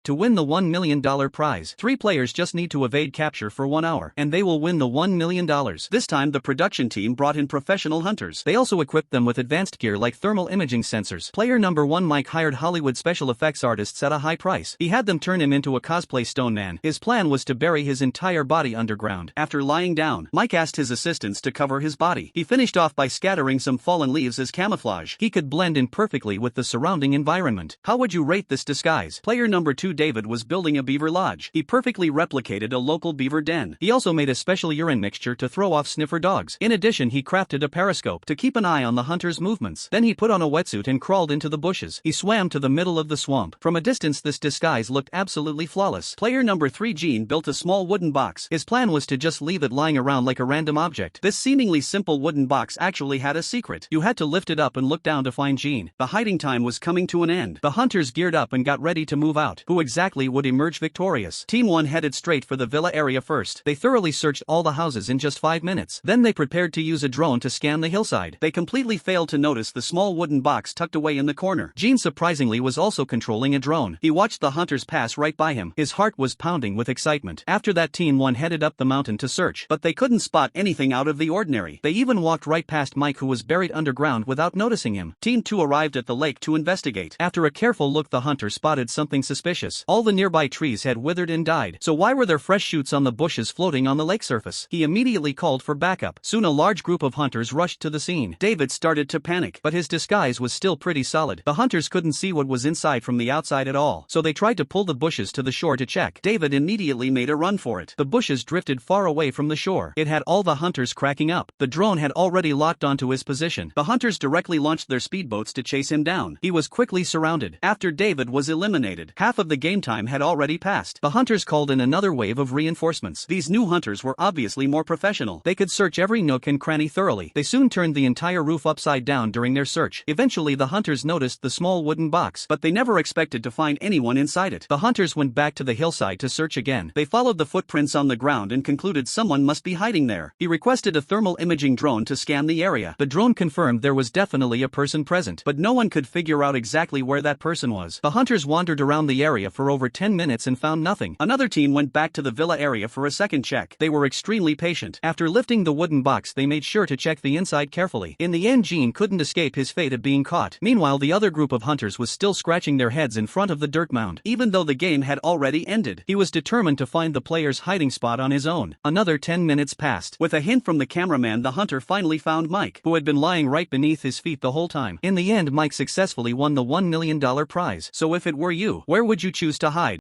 To win the $1 million prize, 3 players just need to evade capture for 1 hour, and they will win the $1 million. This time the production team brought in professional hunters. They also equipped them with advanced gear like thermal imaging sensors. Player number 1 Mike hired Hollywood special effects artists at a high price. He had them turn him into a cosplay stone man. His plan was to bury his entire body underground. After lying down, Mike asked his assistants to cover his body. He finished off by scattering some fallen leaves as camouflage. He could blend in perfectly with the surrounding environment. How would you rate this disguise? Player number 2 David was building a beaver lodge. He perfectly replicated a local beaver den. He also made a special urine mixture to throw off sniffer dogs. In addition, he crafted a periscope to keep an eye on the hunter's movements. Then he put on a wetsuit and crawled into the bushes. He swam to the middle of the swamp. From a distance, this disguise looked absolutely flawless. Player number 3 Gene built a small wooden box. His plan was to just leave it lying around like a random object. This seemingly simple wooden box actually had a secret. You had to lift it up and look down to find Gene. The hiding time was coming to an end. The hunters geared up and got ready to move out. Who exactly would emerge victorious? Team 1 headed straight for the villa area first. They thoroughly searched all the houses in just 5 minutes. Then they prepared to use a drone to scan the hillside. They completely failed to notice the small wooden box tucked away in the corner. Gene surprisingly was also controlling a drone. He watched the hunters pass right by him. His heart was pounding with excitement. After that, Team 1 headed up the mountain to search, but they couldn't spot anything out of the ordinary. They even walked right past Mike, who was buried underground, without noticing him. Team 2 arrived at the lake to investigate. After a careful look, the hunter spotted something suspicious. All the nearby trees had withered and died. So why were there fresh shoots on the bushes floating on the lake surface? He immediately called for backup. Soon a large group of hunters rushed to the scene. David started to panic, but his disguise was still pretty solid. The hunters couldn't see what was inside from the outside at all, so they tried to pull the bushes to the shore to check. David immediately made a run for it. The bushes drifted far away from the shore. It had all the hunters cracking up. The drone had already locked onto his position. The hunters directly launched their speedboats to chase him down. He was quickly surrounded. After David was eliminated, half of the game time had already passed. The hunters called in another wave of reinforcements. These new hunters were obviously more professional. They could search every nook and cranny thoroughly. They soon turned the entire roof upside down during their search. Eventually the hunters noticed the small wooden box, but they never expected to find anyone inside it. The hunters went back to the hillside to search again. They followed the footprints on the ground and concluded someone must be hiding there. He requested a thermal imaging drone to scan the area. The drone confirmed there was definitely a person present, but no one could figure out exactly where that person was. The hunters wandered around the area for over 10 minutes and found nothing. Another team went back to the villa area for a second check. They were extremely patient. After lifting the wooden box, they made sure to check the inside carefully. In the end, Gene couldn't escape his fate of being caught. Meanwhile, the other group of hunters was still scratching their heads in front of the dirt mound. Even though the game had already ended, he was determined to find the player's hiding spot on his own. Another 10 minutes passed. With a hint from the cameraman, the hunter finally found Mike, who had been lying right beneath his feet the whole time. In the end, Mike successfully won the $1 million prize. So if it were you, where would you choose to hide?